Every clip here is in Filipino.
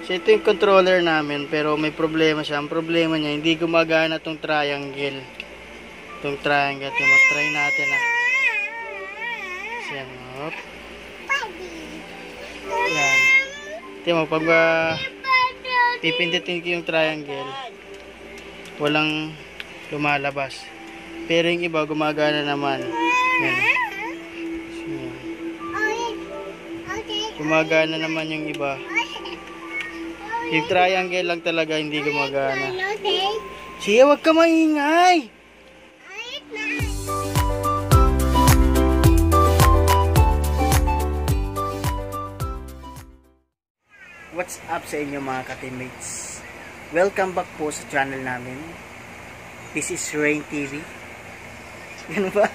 So ito yung controller namin, pero may problema siya. Ang problema niya, hindi gumagana tong triangle. Itong triangle. Try natin ah. So yan. Hop. Yan. Tingnan mo, pag pipindutin ko yung triangle, walang lumalabas. Pero yung iba, gumagana naman. Yan. Gumagana naman yung iba. Yung triangle lang talaga hindi gumagana. Siya, wag ka maingay! What's up sa inyo mga ka-teammates? Welcome back po sa channel namin. This is Rain TV. Yan ba?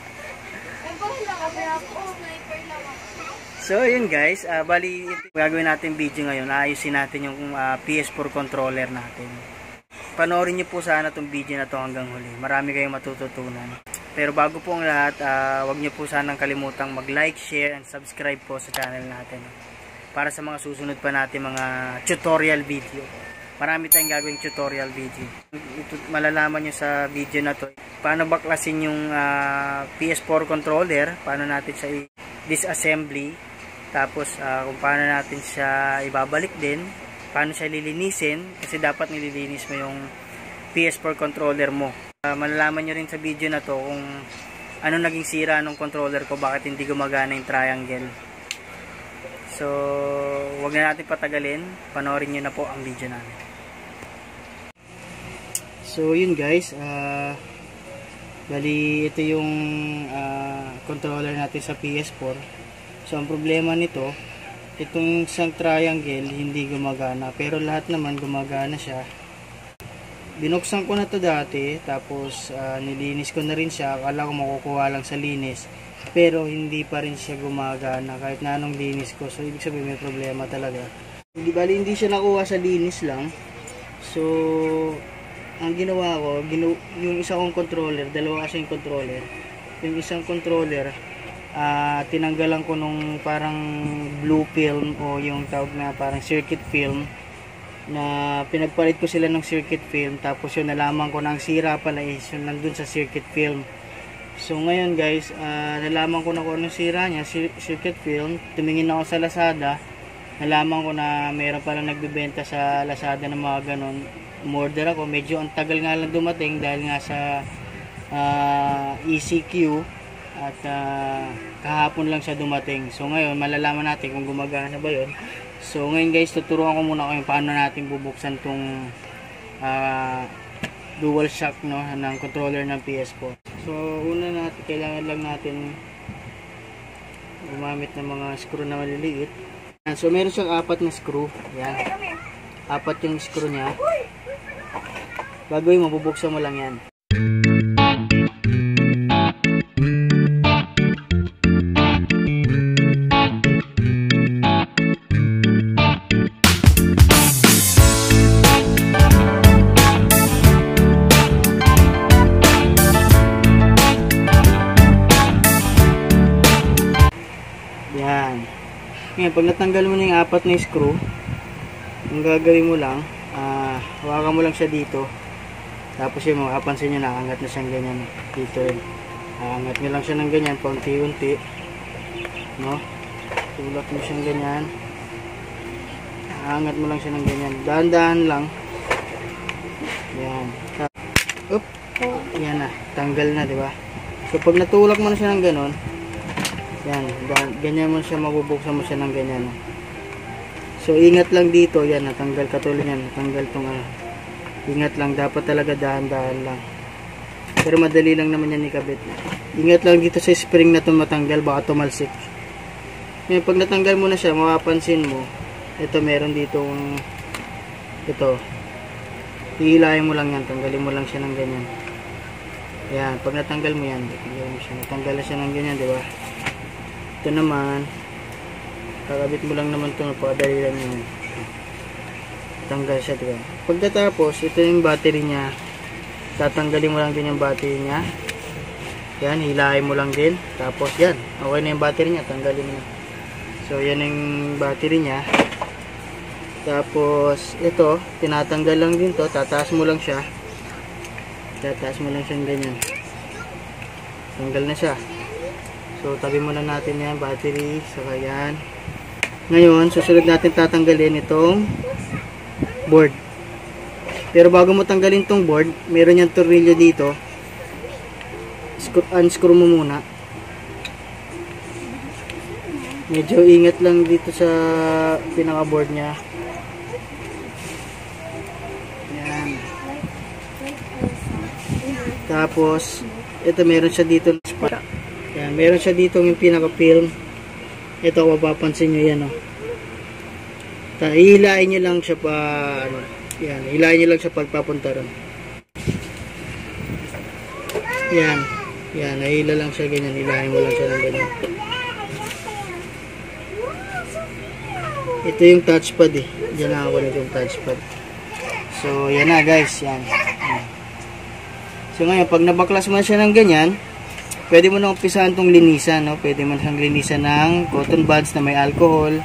So yun guys, bali gagawin natin video ngayon. Ayusin natin yung PS4 controller natin. Panoorin niyo po sana itong video na to hanggang huli. Marami kayong matututunan. Pero bago po ang lahat, wag niyo po sanang kalimutang mag-like, share, and subscribe po sa channel natin. Para sa mga susunod pa natin mga tutorial video. Marami tayong gagawing tutorial video. Ito, malalaman nyo sa video na to paano baklasin yung PS4 controller, paano natin siya disassembly, tapos kung paano natin siya ibabalik din, paano siya lilinisin, kasi dapat nililinis mo yung PS4 controller mo. Malalaman nyo rin sa video na to kung ano naging sira ng controller ko, bakit hindi gumagana yung triangle. So wag na natin patagalin, panoorin nyo na po ang video namin. So yun guys, bali ito yung controller natin sa PS4. So ang problema nito, itong isang triangle hindi gumagana, pero lahat naman gumagana siya. Binuksan ko na to dati, tapos nilinis ko na rin siya. Akala ko makukuha lang sa linis, pero hindi pa rin siya gumagana kahit na anong linis ko. So ibig sabihin may problema talaga. Bali hindi siya nakuha sa linis lang. So ang ginawa ko, yung isang controller, dalawa kasi yung controller. Yung isang controller, tinanggalan ko nung parang blue film o yung tawag na parang circuit film, na pinagpalit ko sila ng circuit film, tapos yun nalaman ko na ang sira pala is yun nandun sa circuit film. So ngayon guys, nalaman ko na kung anong sira niya, circuit film. Tumingin ako sa Lazada, nalaman ko na mayroon pala nagbebenta sa Lazada ng mga ganon. Umorder ako, medyo ang tagal nga lang dumating dahil nga sa ECQ, at kahapon lang siya dumating. So ngayon malalaman natin kung gumagana ba yun. So ngayon guys, tuturuan ko muna kayo paano natin bubuksan tong dual shock ng controller ng PS4. So una natin, kailangan lang natin gumamit ng mga screw na maliliit. So meron siyang 4 na screw. Yan, 4 yung screw nya. Gagawin mo, bubuksan mo lang yan. Yan. Ngayon, pag natanggal mo na yung 4 na screw, ang gagawin mo lang, hawakan mo lang siya dito. Tapos yun, makapansin nyo, nakaangat na siyang ganyan dito rin. Angat nyo lang siya ng ganyan, paunti-unti, no? Tulak mo siyang ganyan. Angat mo lang siya ng ganyan. Dahan-dahan lang. Yan. Up. Yan na. Tanggal na, di ba? So, pag natulak mo na siya ng ganon, yan. Ganyan mo siya, mabubuksan mo siya ng ganyan. So, ingat lang dito. Yan, natanggal katulad yan. Natanggal tong ingat lang, dapat talaga dahan-dahan lang. Pero madali lang naman yan ikabit. Ingat lang dito sa spring na ito matanggal, baka tumalsik. Ngayon, pag natanggal mo na siya, mapapansin mo, ito meron dito ito. Hihilahin mo lang yan, tanggalin mo lang siya ng ganyan. Yan, pag natanggal mo yan, natanggal na siya ng ganyan, di ba? Ito naman, kakabit mo lang naman ito, napakadali lang yan. Tanggal siya, diba? Pagkatapos, ito yung battery niya. Tatanggalin mo lang din yung battery niya. Yan, hilahin mo lang din. Tapos yan, okay na yung battery niya, tanggalin mo. So yan yung battery niya. Tapos, ito, tinatanggal lang din to. Tataas mo lang siya. Tataas mo lang siyang ganyan. Tanggal na siya. So, tabi muna natin yan, battery. Saka yan. Ngayon, susunod natin tatanggalin itong board. Pero bago mo tanggalin itong board, meron yung tornilyo dito. Unscrew mo muna. Medyo ingat lang dito sa pinaka board nya. Yan. Tapos ito meron siya dito. Yan, meron siya dito yung pinaka film. Ito kung mapapansin nyo yan, oh. Hihilain nyo lang siya pa ano. Yan, hilahin nyo lang siya pagpapunta ron. Yan. Yan, nahila lang siya ganyan. Hilahin mo lang siya ng ganyan. Ito yung touchpad eh. Diyan nakakulit yung touchpad. So, yan na guys. Yan. So, ngayon, pag nabaklas mo siya ng ganyan, pwede mo na umpisahan itong linisan. No? Pwede mo na siyang linisan ng cotton buds na may alcohol.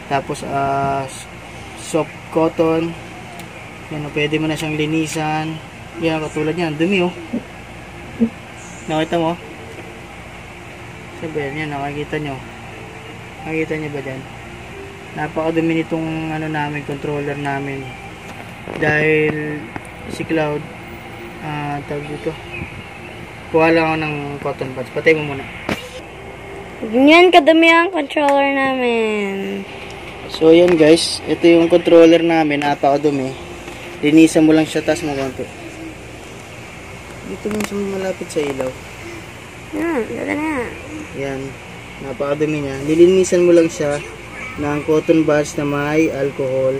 Tapos, soft cotton. Yan, pwede mo na siyang linisan. Yan, katulad yan. Dumi oh. Nakita mo? Sabi yan, nakikita nyo. Nakikita nyo ba dyan? Napakadumi nitong ano namin, controller namin. Dahil si Cloud, tawag dito. Kuha lang ako ng cotton buds. Patay mo muna. Ganyan kadumi ang controller namin. So yan guys, ito yung controller namin, napakadumi. Linisan mo lang siya, tas mo konti. Dito mo siya malapit sa ilaw. Dito na. Yan, napakadumi niya. Nilinisan mo lang siya ng cotton buds na may alcohol.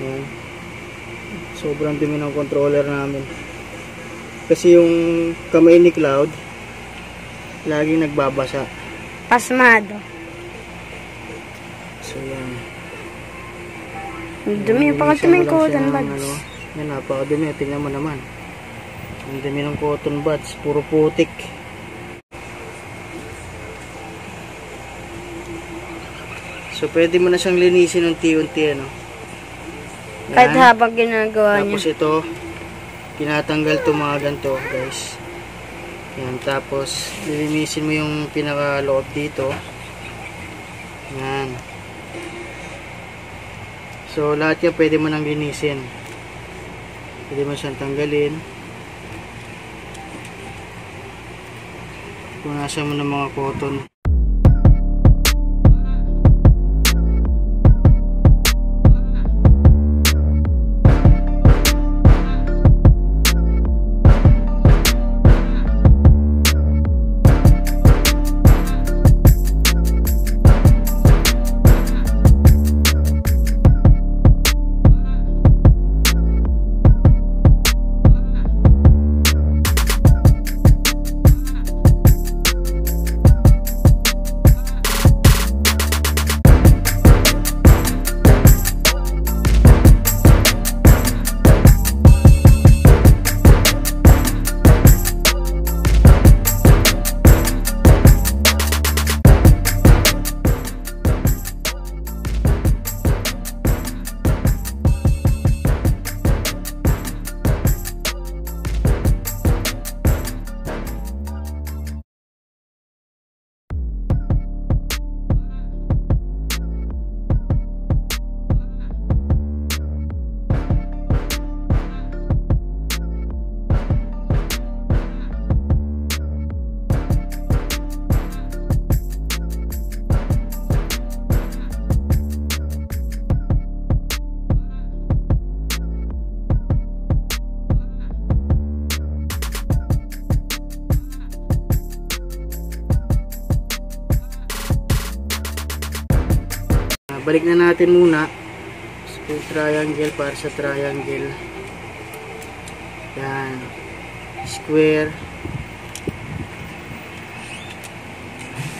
Yan. Sobrang dumi ng controller namin. Kasi yung kamay ni Cloud, laging nagbabasa. Pasmado. So yan. Dumi pa kasi may cotton buds. Ano, yan, napakadumi. Tingnan mo naman. Ang dumi ng cotton buds. Puro putik. So, pwede mo na siyang linisin unti-unti, ano. Yan. Kahit habang ginagawa niya. Tapos ito, tinatanggal ito mga ganito, guys. Yan, tapos, lilinisin mo yung pinaka-loob dito. Yan. So, lahat yan pwede mo nang linisin. Pwede mo siyang tanggalin. Punasan mo ng mga cotton. Balik na natin muna screw triangle para sa triangle. Yan, square.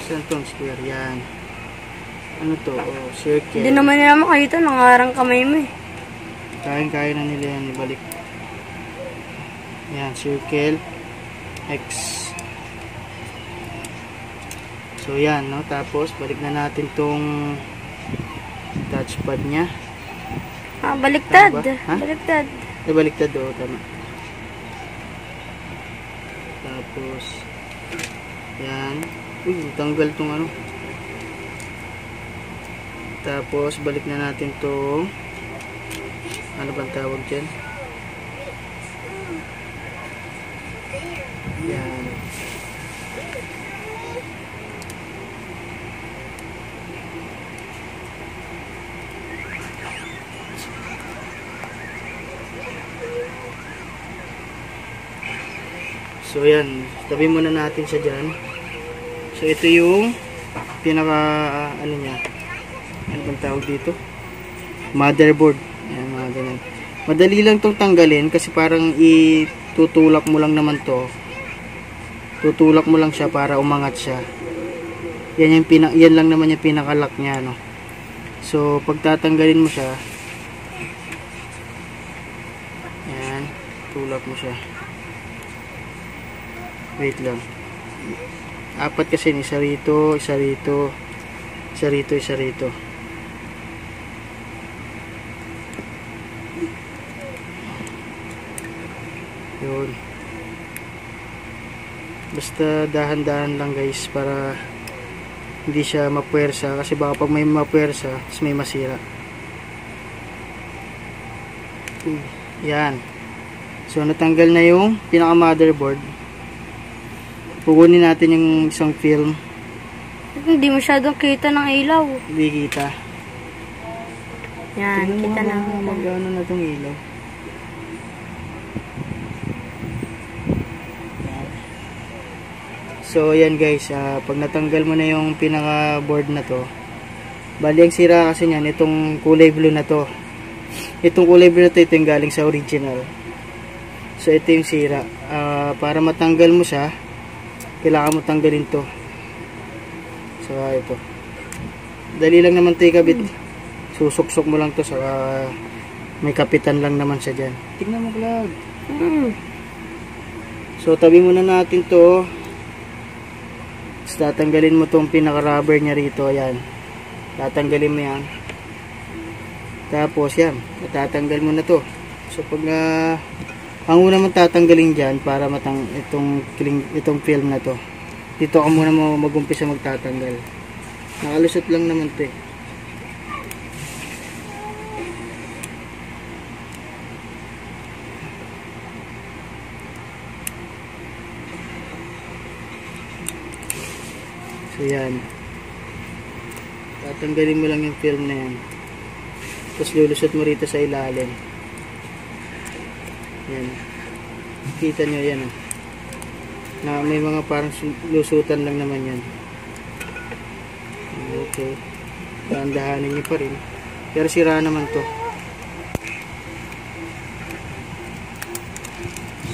Saan tong square? Yan, ano to? Oh, circle. Hindi naman nila makita, nangarang kamay mo eh. Kaya na nila yan, ibalik. Yan, circle X. So yan, no? Tapos balik na natin tong touchpad niya. Baliktad. Tama ba? Ha? Baliktad. Baliktad, oo, tama. Tapos, yan. Uy, tanggal tong ano. Tapos, balik na natin to. Ano bang tawag dyan? Yan. So yan, tabi muna natin siya dyan. So ito yung pinaka ano niya, ano bang tawag dito? Motherboard. Ayan, mga ganyan. Madali lang tong tanggalin kasi parang itutulak mo lang naman to. Tutulak mo lang siya para umangat siya. Yan yung yan lang naman yung pinaka-lock niya, no. So pag tatanggalin mo siya, yan, tulak mo siya. Wait lang. Apat kasi, isa rito, isa rito, isa rito, isa rito. Yun. Basta dahan-dahan lang guys para hindi siya mapuwersa kasi baka pag may mapuwersa tapos may masira. Yan. So natanggal na yung pinaka motherboard. Pukunin natin yung isang film. Hindi masyadong kita ng ilaw. Hindi kita. Yan, tingnan kita na. Magano na itong ilaw. So yan guys, pag natanggal mo na yung pinaka board na to, bali ang sira kasi niyan itong kulay blue na to. Itong kulay blue na to, ito yung galing sa original. So ito yung sira. Para matanggal mo siya, kailangan mo tanggalin to. So ito, dali lang naman ito ikabit. Susuksok mo lang to sa may kapitan lang naman siya dyan. Tignan mo vlog. So tabi muna natin to. Tatanggalin mo tong pinaka rubber niya rito. Ayan, tatanggalin mo yan. Tapos yan, tatanggal mo na to. So pag ang una mong tatanggalin dyan para itong film na to, dito ka muna mag-umpisa magtatanggal. Nakalusot lang naman to eh. So yan, tatanggalin mo lang yung film na yan, tapos lulusot mo rito sa ilalim. Yan, kita nyo yan na may mga parang lusutan lang naman yan. Okay, dahan-dahanin nyo pa rin pero sira naman to.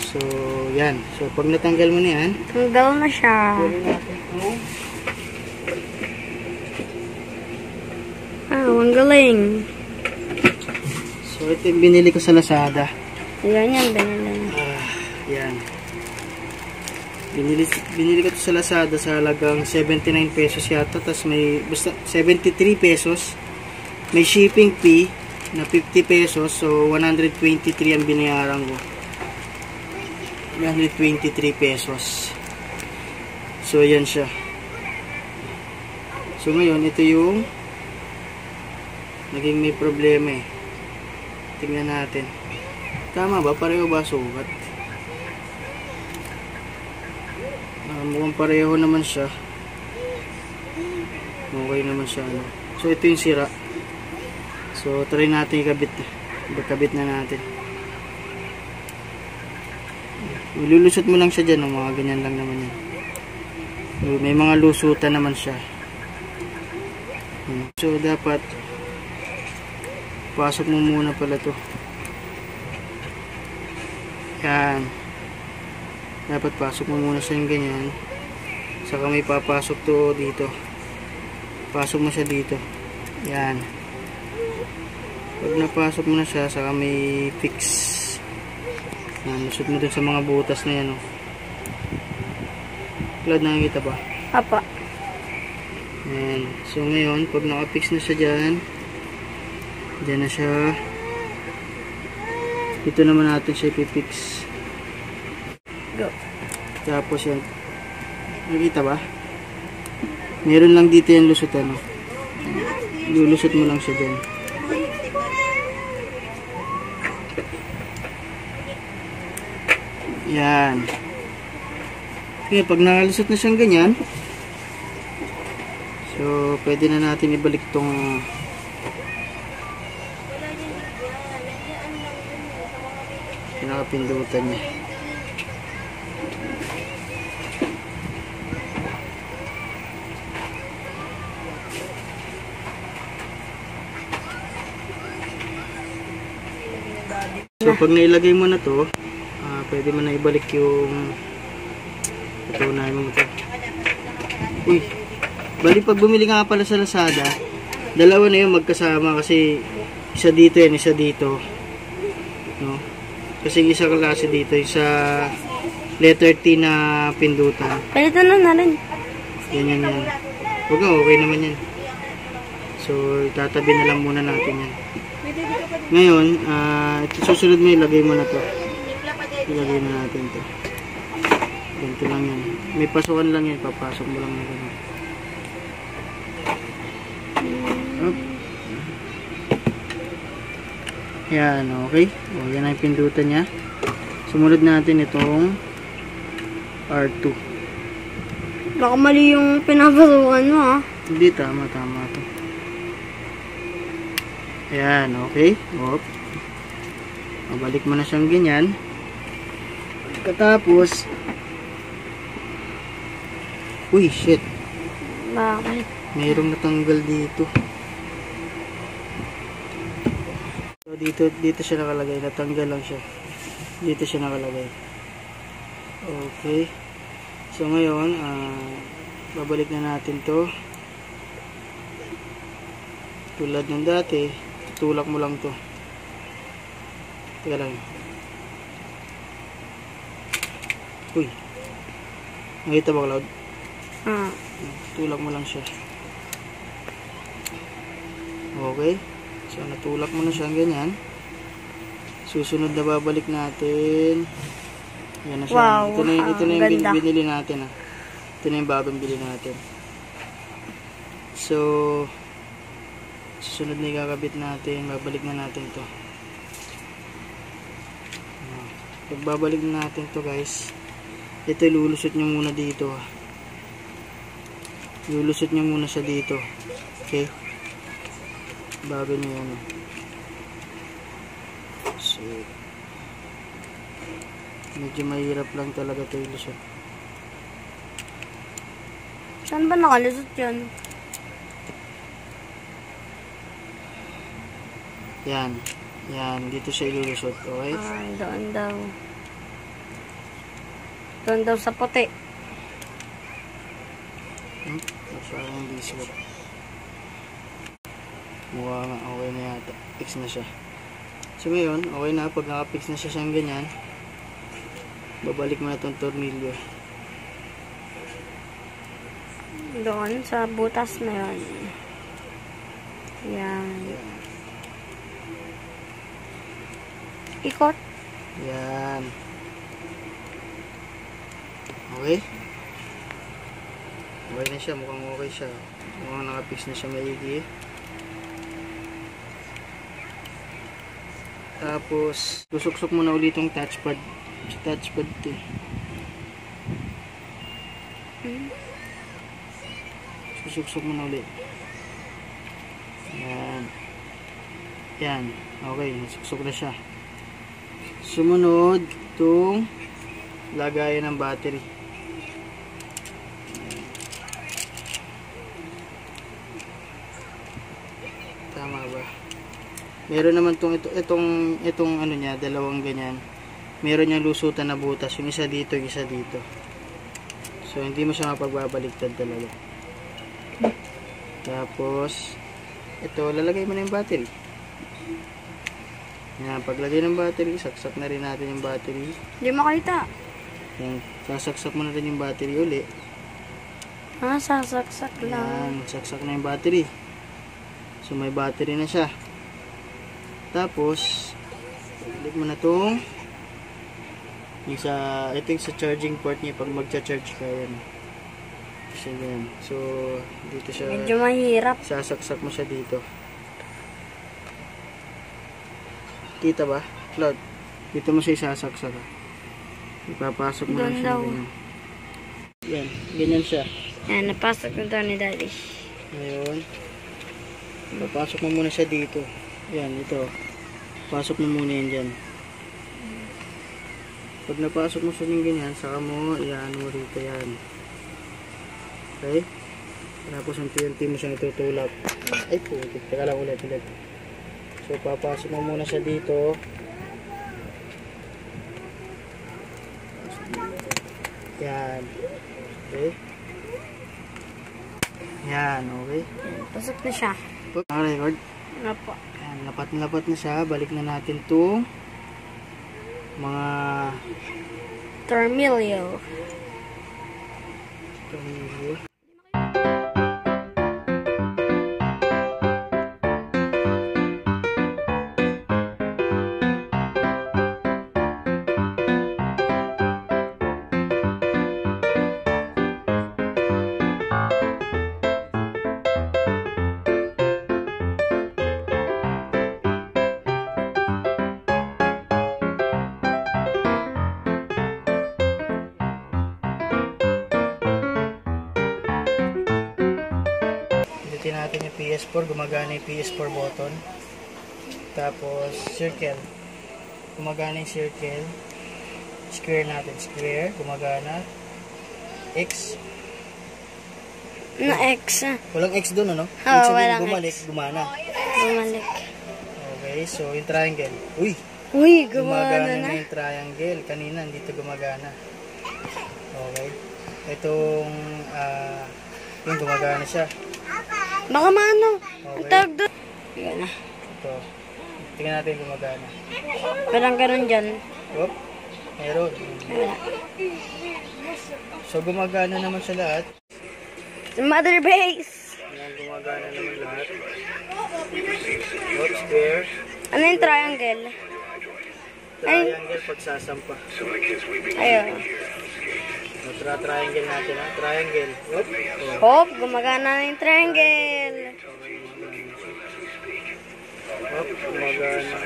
So yan, so pag natanggal mo na yan, tanggal na siya. Ang galing. So ito yung binili ko sa Lazada. Ayan yan, binili. Yan. Binili ko ito sa Lazada sa halagang 79 pesos yata. Tapos may, basta 73 pesos. May shipping fee na 50 pesos. So 123 ang binayaran ko. 123 pesos. So yan siya. So ngayon, ito yung naging may problema eh. Tingnan natin. Tama ba? Pareho ba sukat? Mukhang pareho naman siya. Okay naman siya. No? So ito yung sira. So try natin ikabit. Ikabit na natin. Ilulusot mo lang siya dyan. Mga ganyan lang naman yan. May mga lusutan naman siya. So dapat pasok mo muna pala to. Yan. Dapat pasok mo muna siya yung ganyan. Saka may papasok to dito. Pasok mo siya dito. Yan. Pag napasok mo na siya, saka may fix. Yan. Lusot mo dun sa mga butas na yan. Oh. Glad nakikita ba? Apa. Yan. So ngayon, pag nakapix na siya dyan, Diyan na siya. Ito naman natin siya ipipix. Go. Tapos yan. Nakita ba? Meron lang dito yung lusot ano. Lulusot mo lang siya dyan. Yan. Okay, pag nakalusot na siyang ganyan, so pwede na natin ibalik itong pinakapindutan niya. So pag nailagay mo na to, pwede mo na ibalik yung patunayan mo ito. Uy, bali pag bumili nga pala sa Lazada, dalawa na yun magkasama kasi isa dito yan, isa dito, no? Kasi isa klase dito, isa letter T na pindutan. Palito na rin. Yan. Huwag nga, okay naman yan. So tatabi na lang muna natin yan. Ngayon, susunod mo ilagay mo na to. Ilagay na natin to. Ganito lang yan. May pasukan lang yan. Papasok mo lang na gano'n. Yan, okay. O, yan ang pindutan niya. Sumunod natin itong R2. Baka mali yung pinapasukan mo, ha? Hindi, tama to. Yan, okay. Op. Mabalik mo na siyang ganyan. Katapos, uy, shit. Bakit? Mayroong natanggal dito. So, dito siya nakalagay. Natanggal lang siya. Dito siya nakalagay. Okay. So, ngayon, babalik na natin to. Tulad ng dati, tutulak mo lang to. Teka lang. Uy. Nakita ba, Cloud? Tulak mo lang siya. Okay. So, natulak mo na siya ganyan. Susunod na babalik natin. Yan na siya. Wow. Ito na yung ganda. binili natin. Ito na yung bagong bili natin. So, susunod na ikakabit natin. Babalik na natin to. Pag babalik na natin to, guys, ito lulusot nyo muna dito. Lulusot nyo muna siya dito. Okay? Bago nyo yan. So, medyo mahirap lang talaga ito ilusot. Saan ba nakalusot yun? Yan. Dito siya ilulusot. Okay? Doon daw. Doon daw sa puti. Parang hindi sure. Mukha nga, okay na yata. Fix na siya. So ngayon, okay na. Pag nakapix na siya siyang ganyan, babalik mo na itong tornilyo. Doon sa butas na yun. Yan. Ikot. Yan. Okay? Okay na siya. Mukhang okay siya. Mukhang nakapix na siya maigi. Tapos, susuksok mo na ulit yung touchpad. Touchpad ito. Susuksok mo na ulit. Yan. Okay. Nasuksok na siya. Sumunod, itong lagayan ng battery. Tama ba? Meron naman itong ano niya, dalawang ganyan. Meron niyang lusutan na butas, yung isa dito, yung isa dito. So hindi mo siya mapagbabaliktad talaga. Tapos ito, lalagay mo na yung battery. Yan, paglagay ng battery, saksak na rin natin yung battery. Hindi makita. Yan, sasaksak mo na rin yung battery uli. Sasaksak lang. Yan, saksak na yung battery. So may battery na siya. Tapos, ulit mo na itong ito yung sa charging port niya pag magcha-charge ka. Yan. So, yan. So, dito siya. Medyo mahirap. Sasaksak mo siya dito. Kita ba? Cloud. Dito mo siya isasaksak. Ipapasok mo lang siya. Ganyan. Yan. Ganyan siya. Yan, napasok na daw ni Daddy. Ngayon, papasok mo muna siya dito. Yan, ito. Pasok mo muna yan dyan. Pag napasok mo siya ng ganyan, saka mo, iyan mo rito yan. Okay? Tapos unti-unti mo siyang itutulak. Ay, putik. Teka lang ulit. So, papasok mo muna siya dito. Yan. Okay? Yan, okay? Pasok na siya. Record. Ano po? Yan, lapat na siya. Balik na natin itong mga Tornilyo. Natin yung PS4, gumagana yung PS4 button. Tapos circle, gumagana yung circle. Square natin, square, gumagana. X, na X. walang X dun, ano? Oo, walang bumalik, X. gumana. Bumalik. Okay, so yung triangle. Uy, gumagana na. na yung triangle. Kanina, dito gumagana. Okay. Itong, yung gumagana siya. Baka maano. Okay. Ang tawag doon. Yan na. Ito. Tingnan natin gumagana. Parang ganun dyan. Oop. Meron. Wala. So, gumagana naman sa lahat. Mother base. Ayan, gumagana naman lahat. Oop, square. Ano yung triangle? Triangle pagsasampa. Ayun. Triangle natin, ha? Triangle. Oop. Hop, gumagana na yung triangle. Oop, gumagana.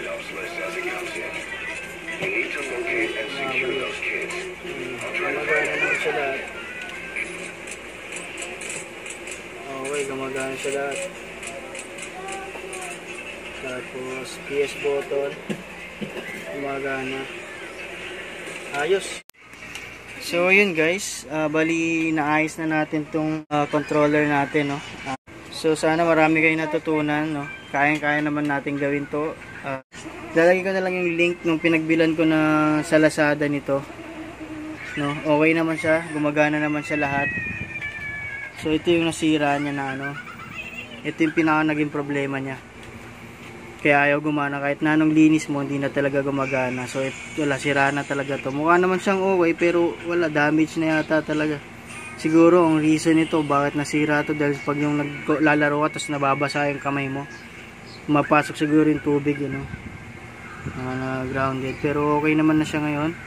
Gumagana naman sa lahat. Okay, gumagana sa lahat. Tapos, PS button. Gumagana. Ayos. So, yun guys. Bali, naayos na natin tong controller natin, no? So, sana marami kayong natutunan, no? Kaya-kaya naman natin gawin to. Lalagay ko na lang yung link nung pinagbilan ko na sa Lazada nito. No? Okay naman siya. Gumagana naman siya lahat. So, ito yung nasira niya na ano. Ito yung pinaka naging problema niya. Kaya ayaw gumana. Kahit na anong linis mo, hindi na talaga gumagana. So, wala, sira na talaga to. Mukha naman siyang okay, pero wala, damage na yata talaga. Siguro, ang reason nito, bakit nasira to, dahil pag yung naglalaro ka, tapos nababasa yung kamay mo, mapasok siguro yung tubig, yun, no? Na grounded. Pero okay naman na siya ngayon.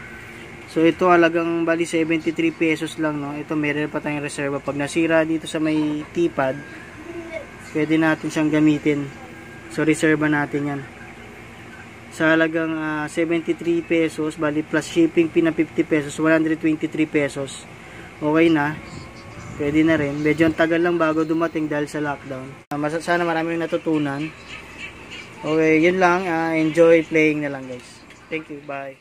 So, ito halagang bali 73 pesos lang, no? Ito, meron pa tayong reserva. Pag nasira dito sa may T-pad, pwede natin siyang gamitin. So, reserva natin yan. Sa halagang 73 pesos, bali plus shipping fee na 50 pesos, 123 pesos. Okay na. Pwede na rin. Medyo ang tagal lang bago dumating dahil sa lockdown. Sana maraming natutunan. Okay, yun lang. Enjoy playing na lang guys. Thank you. Bye.